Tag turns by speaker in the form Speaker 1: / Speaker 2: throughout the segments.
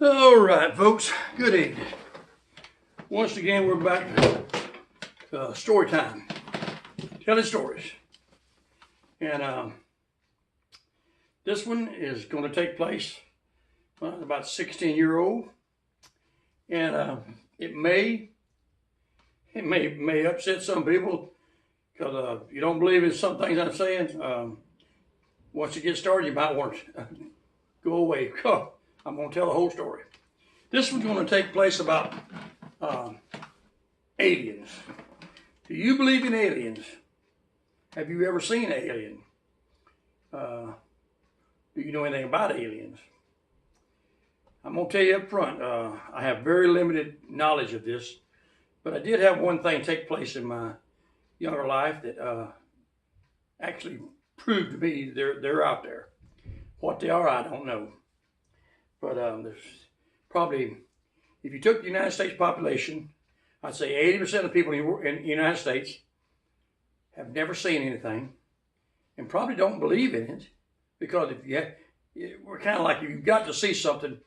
Speaker 1: All right, folks, good evening. Once again, we're back to story time, telling stories. And this one is going to take place when I was about 16-year-old. And it may upset some people because you don't believe in some things I'm saying. Once you get started, you might want to go away. I'm going to tell the whole story. This one's going to take place about aliens. Do you believe in aliens? Have you ever seen an alien? Do you know anything about aliens? I'm going to tell you up front, I have very limited knowledge of this, but I did have one thing take place in my younger life that actually proved to me they're out there. What they are, I don't know. But there's probably, if you took the United States population, I'd say 80% of the people in the United States have never seen anything and probably don't believe in it, because we're kind of like, you've got to see something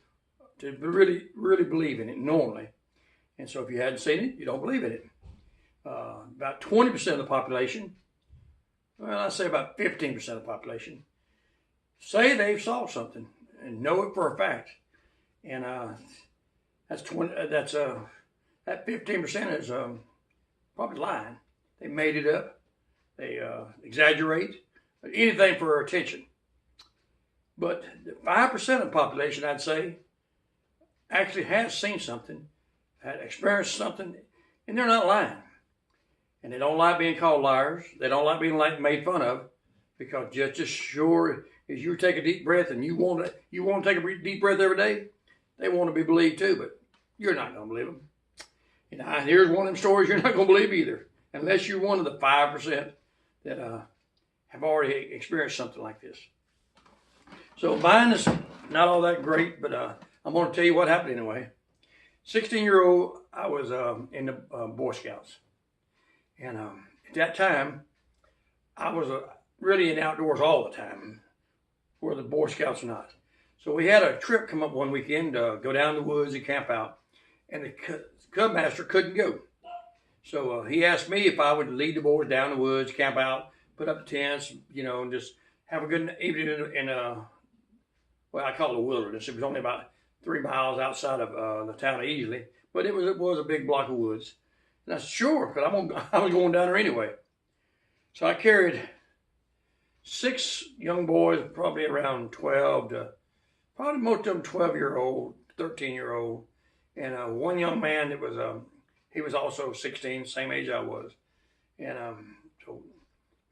Speaker 1: to really, really believe in it normally. And so if you hadn't seen it, you don't believe in it. About 20% of the population, well, I'd say about 15% of the population, say they've saw something and know it for a fact. And that 15% is probably lying. They made it up. They exaggerate anything for attention. But 5% of the population, I'd say, actually has seen something, had experienced something, and they're not lying. And they don't like being called liars. They don't like being made fun of, because just as sure as you take a deep breath and you want to take a deep breath every day, they want to be believed too, but you're not going to believe them. You know, here's one of them stories you're not going to believe either, unless you're one of the 5% that have already experienced something like this. So mine is not all that great, but I'm going to tell you what happened anyway. 16-year-old, I was in the Boy Scouts. And at that time, I was really in outdoors all the time, where the Boy Scouts are not. So we had a trip come up one weekend to go down the woods and camp out, and the Cub Master couldn't go. So he asked me if I would lead the boys down the woods, camp out, put up the tents, and just have a good evening in well, I call it a wilderness. It was only about 3 miles outside of the town of Easley, but it was a big block of woods. And I said, sure, because I was going down there anyway. So I carried 6 young boys, probably around 12 to, probably most of them 12-year-old, 13-year-old, and one young man that was, he was also 16, same age I was. And so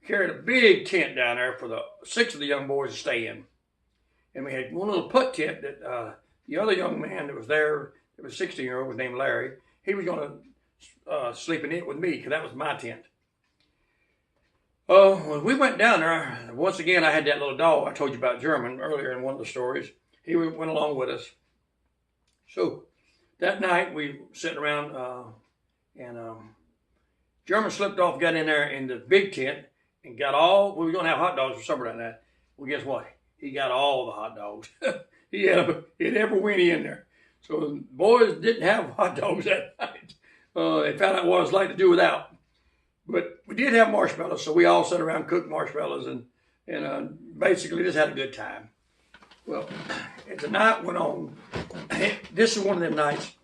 Speaker 1: carried a big tent down there for the 6 of the young boys to stay in. And we had one little put tent that the other young man that was there, that was 16-year-old, was named Larry. He was going to sleep in it with me, because that was my tent. When we went down there, once again, I had that little dog I told you about, German, earlier in one of the stories. He went along with us. So that night, we sitting around, and German slipped off, got in there in the big tent, and we were going to have hot dogs for supper that night. Well, guess what? He got all the hot dogs. he had every weenie in there. So the boys didn't have hot dogs that night. They found out what it was like to do without. But we did have marshmallows, so we all sat around, cooked marshmallows, and basically just had a good time. Well, as the night went on, this is one of them nights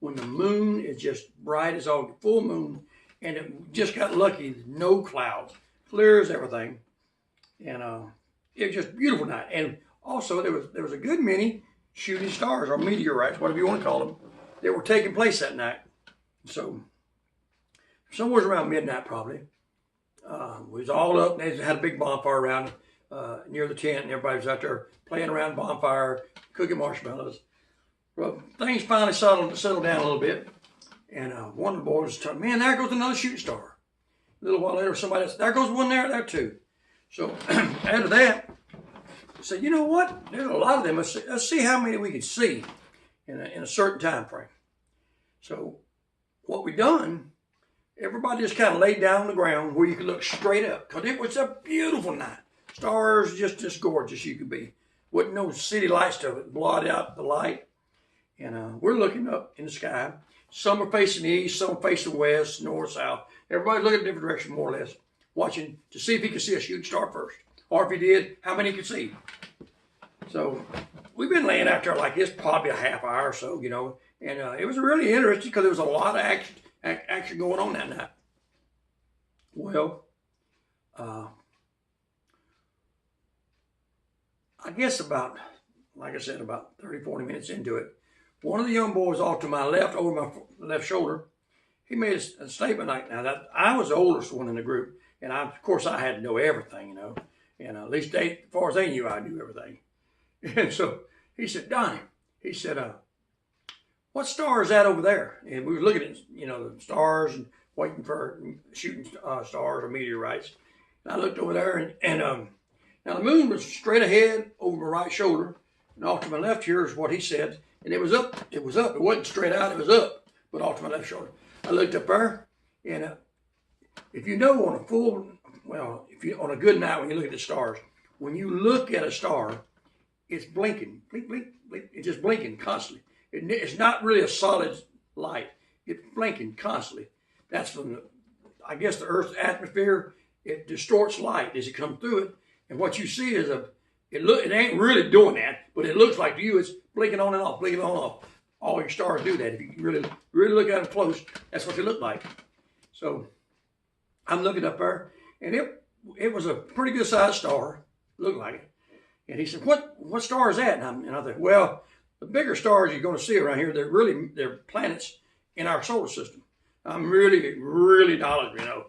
Speaker 1: when the moon is just bright as all, full moon, and it just got lucky, no clouds, clear as everything. And it was just a beautiful night. And also there was a good many shooting stars, or meteorites, whatever you want to call them, that were taking place that night. So somewhere around midnight probably, we was all up, and they had a big bonfire around near the tent, and everybody was out there playing around the bonfire, cooking marshmallows. Well, things finally settled down a little bit, and one of the boys was telling me, man, there goes another shooting star. A little while later, somebody else, there goes one there too. So after that, I said, you know what? There's a lot of them. Let's see how many we can see in a certain time frame. So what we done, everybody just kind of laid down on the ground where you could look straight up, because it was a beautiful night. Stars just as gorgeous you could be. Wasn't no city lights to blot out the light. And we're looking up in the sky. Some are facing the east, some are facing west, north, south. Everybody's looking in a different direction, more or less, watching to see if he could see a shooting star first. Or if he did, how many he could see. So we've been laying out there like this probably a half hour or so, you know. And it was really interesting because there was a lot of action going on that night. Well, I guess about, like I said, about 30, 40 minutes into it, one of the young boys off to my left, over my left shoulder, he made a statement like, now that I was the oldest one in the group, and of course I had to know everything, you know, and at least as far as they knew, I knew everything. And so he said, Donnie, he said, what star is that over there? And we were looking at, you know, the stars and waiting for shooting stars or meteorites. And I looked over there, and now the moon was straight ahead over my right shoulder, and off to my left here is what he said, and it was up. It was up. It wasn't straight out. It was up, but off to my left shoulder. I looked up there, and if you know on a full, well, if you on a good night when you look at the stars, when you look at a star, it's blinking, blink, blink, blink. It's just blinking constantly. It's not really a solid light. It's blinking constantly. That's from I guess the Earth's atmosphere. It distorts light as it comes through it, and what you see is it ain't really doing that, but it looks like to you it's blinking on and off, blinking on and off. All your stars do that. If you really look at them close, that's what they look like. So I'm looking up there, and it was a pretty good sized star, looked like it. And he said, "What star is that?" And I thought, well, the bigger stars you're going to see around here, they're planets in our solar system. I'm really knowledgeable, you know.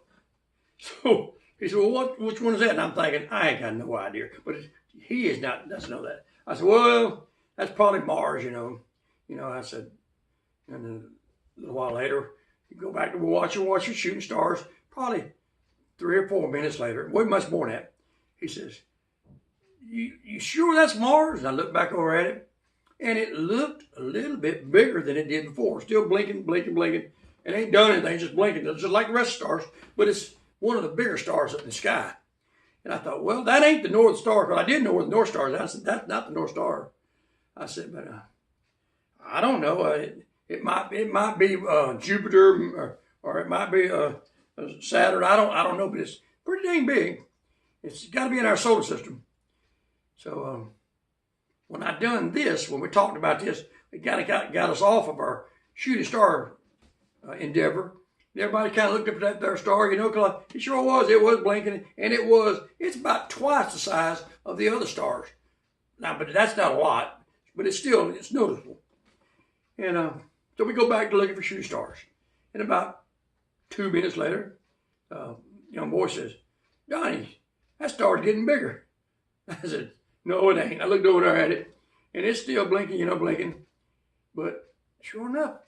Speaker 1: So he said, well, which one is that? And I'm thinking, I ain't got no idea. But he doesn't know that. I said, well, that's probably Mars, you know. You know, I said, and then a little while later, you go back to watching shooting stars. Probably 3 or 4 minutes later, wasn't much more than that. He says, you sure that's Mars? And I looked back over at it, and it looked a little bit bigger than it did before. Still blinking, blinking, blinking. It ain't done anything, just blinking. It's just like the rest of stars, but it's one of the bigger stars up in the sky. And I thought, well, that ain't the North Star, but I did know where the North Star is. I said, that's not the North Star. I said, but I don't know. It might be Jupiter, or it might be Saturn. I don't know, but it's pretty dang big. It's got to be in our solar system. So when I done this, when we talked about this, it got us off of our shooting star endeavor. Everybody kind of looked up at that there star, you know, because it sure was. It was blinking, and it's about twice the size of the other stars. Now, but that's not a lot, but it's noticeable. And so we go back to looking for shooting stars. And about 2 minutes later, young boy says, Donnie, that star's getting bigger. I said, no, it ain't. I looked over there at it, and it's still blinking, you know, blinking. But sure enough,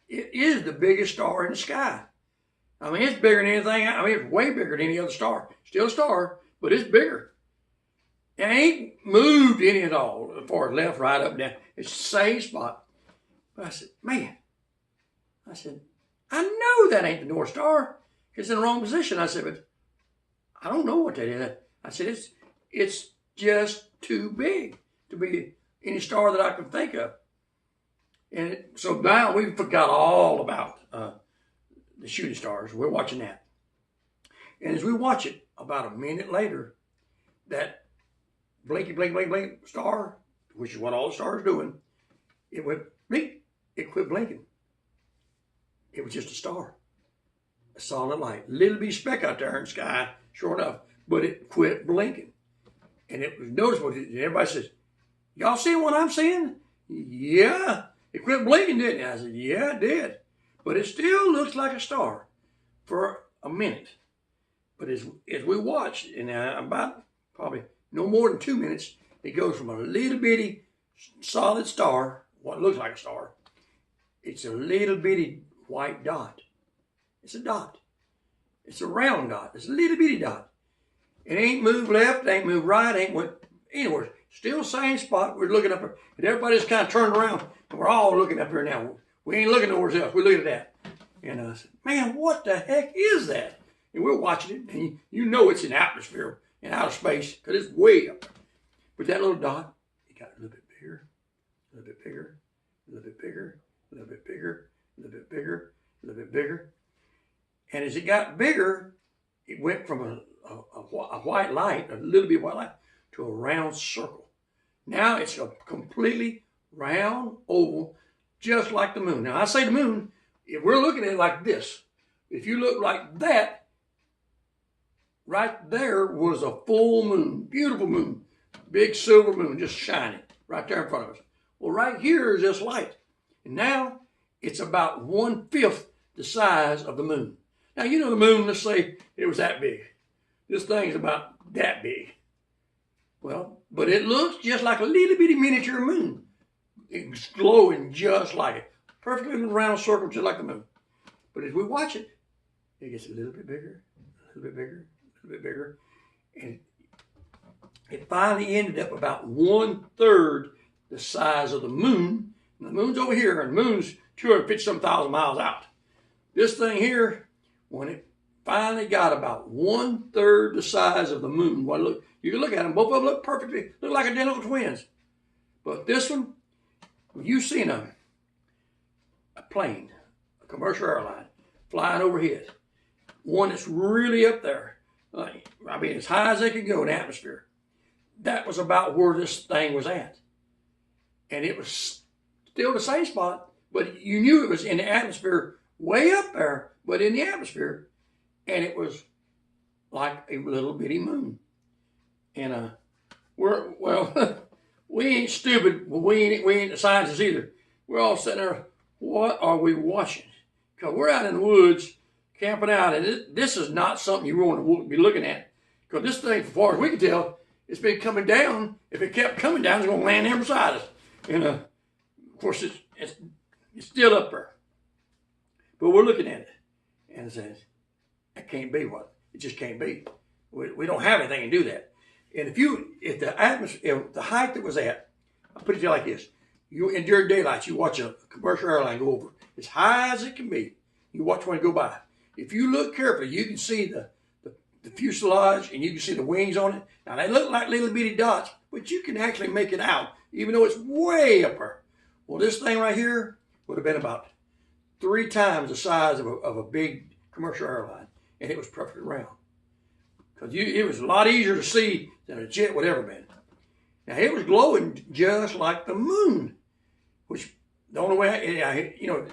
Speaker 1: it is the biggest star in the sky. I mean, it's bigger than anything. I mean, it's way bigger than any other star. Still a star, but it's bigger. It ain't moved any at all, as far as left, right, up, down. It's the same spot. But I said, man, I know that ain't the North Star. It's in the wrong position. I said, but I don't know what that is. I said, it's just too big to be any star that I can think of. And so now we forgot all about the shooting stars. We're watching that. And as we watch it, about a minute later, that blinky, blink, blink, blink star, which is what all the stars are doing, it went blink. It quit blinking. It was just a star, a solid light. Little bitty speck out there in the sky, sure enough, but it quit blinking. And it was noticeable. And everybody says, y'all see what I'm seeing? Yeah. It quit blinking, didn't it? I said, yeah, it did. But it still looks like a star for a minute. But as we watched, in about probably no more than 2 minutes, it goes from a little bitty solid star, what looks like a star, it's a little bitty white dot. It's a dot. It's a round dot. It's a little bitty dot. It ain't moved left, it ain't moved right, it ain't went anywhere. Still same spot. We're looking up here. And everybody's kind of turned around, and we're all looking up here now. We ain't looking nowhere else. We're looking at that. And I said, man, what the heck is that? And we're watching it, and you know it's in atmosphere, in outer space, because it's way up there. But that little dot, it got a little bit bigger, a little bit bigger, a little bit bigger, a little bit bigger, a little bit bigger, a little bit bigger. And as it got bigger, it went from a white light, a little bit of white light, to a round circle. Now it's a completely round oval, just like the moon. Now I say the moon, if we're looking at it like this, if you look like that, right there was a full moon, beautiful moon, big silver moon, just shining right there in front of us. Well, right here is this light. And now it's about 1/5 the size of the moon. Now, you know the moon, let's say it was that big. This thing's about that big. Well, but it looks just like a little bitty miniature moon. It's glowing just like it. Perfectly in a round circle, just like the moon. But as we watch it, it gets a little bit bigger, a little bit bigger, a little bit bigger. And it finally ended up about 1/3 the size of the moon. And the moon's over here, and the moon's 250-some thousand miles out. This thing here, when it finally got about 1/3 the size of the moon, well, look, you can look at them, both of them look perfectly, look like identical twins. But this one, when you've seen a plane, a commercial airline, flying overhead, one that's really up there, like, I mean, as high as they could go in the atmosphere, that was about where this thing was at. And it was still the same spot, but you knew it was in the atmosphere, way up there, but in the atmosphere. And it was like a little bitty moon. And we ain't stupid, we ain't the scientists either. We're all sitting there, what are we watching? Because we're out in the woods, camping out, and this is not something you want to be looking at. Because this thing, as far as we can tell, it's been coming down. If it kept coming down, it's going to land here beside us. And of course, it's still up there. But we're looking at it, and it says, that can't be what? It just can't be. We don't have anything to do that. And if the height that was at, I'll put it to you like this. In during daylight, you watch a commercial airline go over as high as it can be. You watch one go by. If you look carefully, you can see the fuselage, and you can see the wings on it. Now, they look like little bitty dots, but you can actually make it out, even though it's way up there. Well, this thing right here would have been about 3 times the size of a big commercial airline, and it was perfectly round. Because it was a lot easier to see than a jet would ever been. Now, it was glowing just like the moon, which the only way,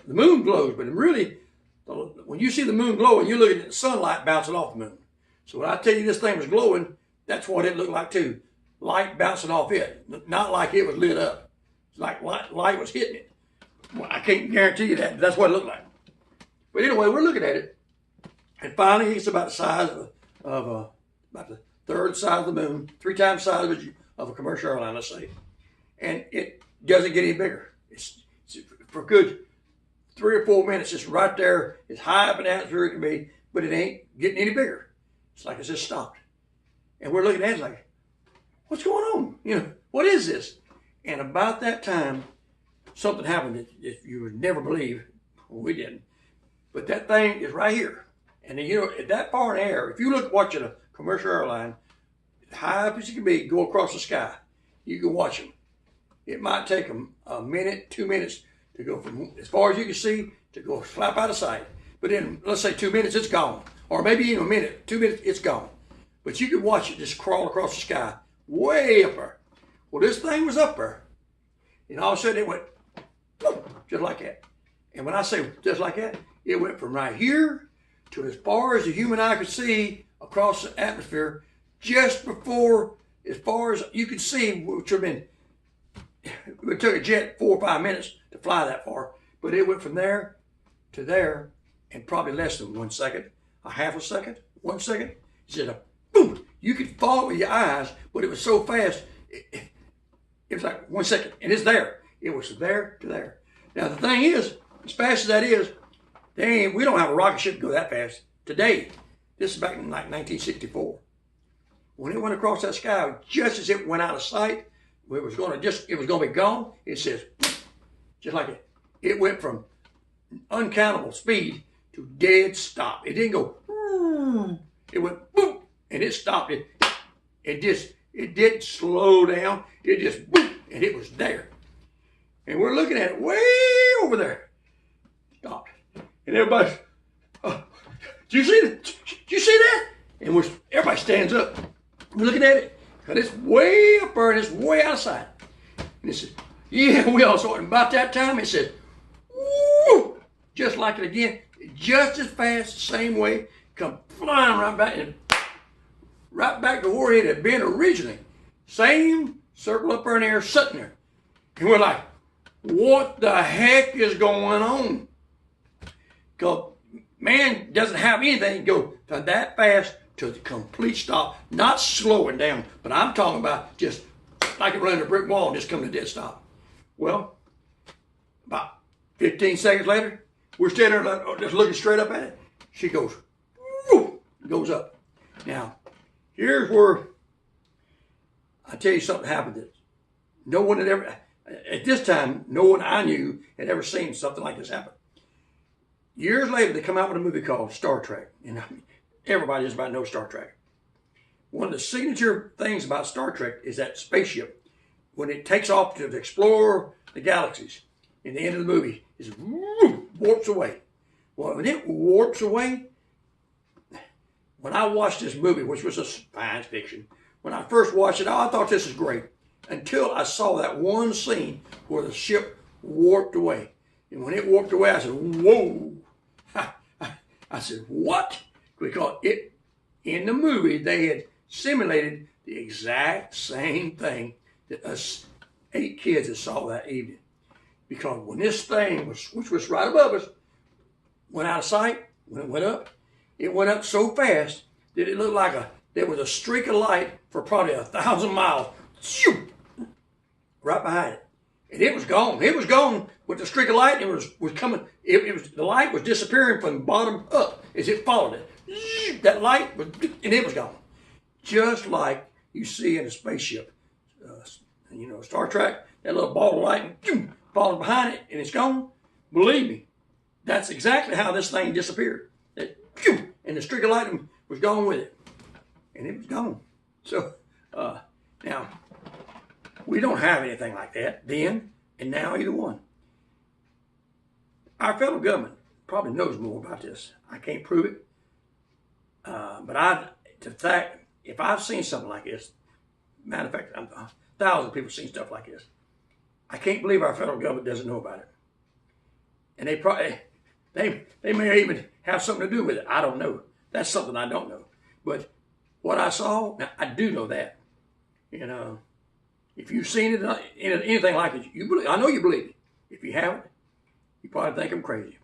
Speaker 1: the moon glows, but really, when you see the moon glowing, you're looking at the sunlight bouncing off the moon. So when I tell you this thing was glowing, that's what it looked like too. Light bouncing off it, not like it was lit up. It's like light was hitting it. Well, I can't guarantee you that, but that's what it looked like. But anyway, we're looking at it, and finally it's about the size of about the 1/3 size of the moon, 3 times the size of a commercial airline, let's say. And it doesn't get any bigger. It's for a good 3 or 4 minutes, it's right there, as high up in the atmosphere it can be, but it ain't getting any bigger. It's like it's just stopped. And we're looking at it like, what's going on? What is this? And about that time, something happened that you would never believe. Well, we didn't. But that thing is right here. And at that far in the air, if you look watching a commercial airline, high up as you can be, go across the sky, you can watch them. It might take them a minute, 2 minutes to go from as far as you can see to go slap out of sight. But in, let's say 2 minutes, it's gone. Or maybe even a minute, 2 minutes, it's gone. But you can watch it just crawl across the sky, way up there. Well, this thing was up there. And all of a sudden it went, boom, just like that. And when I say just like that, it went from right here to as far as the human eye could see across the atmosphere, just before, as far as you could see, which would have been, it took a jet 4 or 5 minutes to fly that far. But it went from there to there in probably less than 1 second, a half a second, 1 second. It said, boom, you could follow it with your eyes, but it was so fast, it was like 1 second, and it's there. It was there to there. Now, the thing is, as fast as that is, we don't have a rocket ship to go that fast today. This is back in like 1964. When it went across that sky, just as it went out of sight, it was going to be gone. It says, just like it. It went from uncountable speed to dead stop. It didn't go, it went boom, and it stopped it. It didn't slow down. It just boom, and it was there. And we're looking at it way over there. Stopped. And everybody, oh, do you see that? Do you see that? And everybody stands up. We're looking at it. And it's way up there and it's way outside. And it said, yeah, we all saw it. And about that time, it said, woo! Just like it again. Just as fast, the same way. Come flying right back and right back to where it had been originally. Same circle up there in the air, sitting there. And we're like, what the heck is going on? Because man doesn't have anything go that fast to the complete stop. Not slowing down, but I'm talking about just like it running a brick wall and just coming to dead stop. Well, about 15 seconds later, we're standing there just looking straight up at it. She goes, whoo, goes up. Now, here's where I tell you something happened that no one had ever, at this time, no one I knew had ever seen something like this happen. Years later, they come out with a movie called Star Trek. And everybody just about knows Star Trek. One of the signature things about Star Trek is that spaceship, when it takes off to explore the galaxies, in the end of the movie, it warps away. Well, when it warps away, when I watched this movie, which was a science fiction, when I first watched it, I thought this was great. Until I saw that one scene where the ship warped away. And when it warped away, I said, whoa. I said, what? Because in the movie, they had simulated the exact same thing that us 8 kids that saw that evening. Because when this thing, which was right above us, went out of sight, when it went up so fast that it looked like there was a streak of light for probably 1,000 miles, right behind it. And it was gone. It was gone with the streak of light. It was coming. The light was disappearing from the bottom up as it followed it. That light was, and it was gone. Just like you see in a spaceship. Star Trek, that little ball of light follows behind it and it's gone. Believe me, that's exactly how this thing disappeared. And the streak of light was gone with it. And it was gone. So, now, we don't have anything like that then and now, either one. Our federal government probably knows more about this. I can't prove it. But if I've seen something like this, matter of fact, 1,000 people have seen stuff like this. I can't believe our federal government doesn't know about it. And they may even have something to do with it. I don't know. That's something I don't know. But what I saw, now I do know that. If you've seen it, anything like it, I know you believe it. If you haven't, you probably think I'm crazy.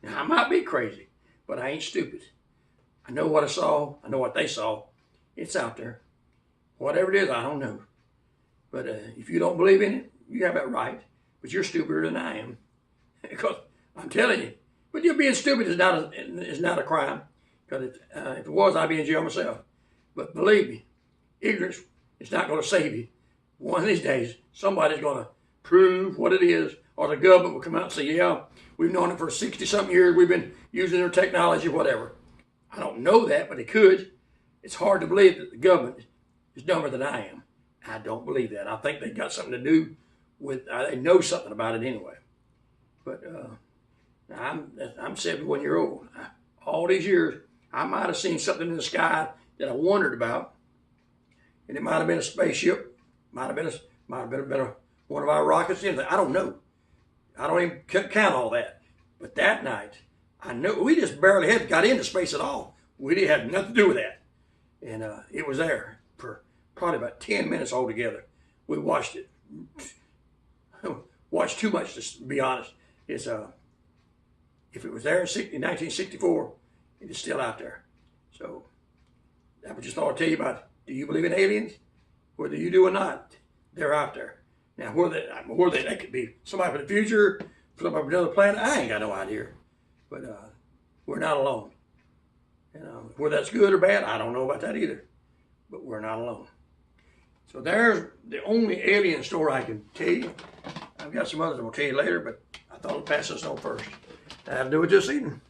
Speaker 1: Now, I might be crazy, but I ain't stupid. I know what I saw. I know what they saw. It's out there. Whatever it is, I don't know. But if you don't believe in it, you have that right. But you're stupider than I am. Because I'm telling you. But you being stupid is not a crime. Because if it was, I'd be in jail myself. But believe me, ignorance is not going to save you. One of these days, somebody's going to prove what it is, or the government will come out and say, yeah, we've known it for 60-something years. We've been using their technology, whatever. I don't know that, but it could. It's hard to believe that the government is dumber than I am. I don't believe that. I think they got something to do with, they know something about it anyway. But I'm 71 years old. All these years, I might have seen something in the sky that I wondered about. And it might have been a spaceship. Might have been one of our rockets. Anything. I don't know. I don't even count all that. But that night, I know we just barely got into space at all. We didn't have nothing to do with that. And it was there for probably about 10 minutes altogether. We watched it. Watched too much, to be honest. It's if it was there in 1964, it is still out there. So I just thought I'd tell you about, do you believe in aliens? Whether you do or not, they're out there. Now, where they could be somebody from the future, somebody from another planet, I ain't got no idea. But we're not alone. Whether that's good or bad, I don't know about that either. But we're not alone. So there's the only alien story I can tell you. I've got some others I'll tell you later, but I thought I'd pass this on first. That had to do with this evening.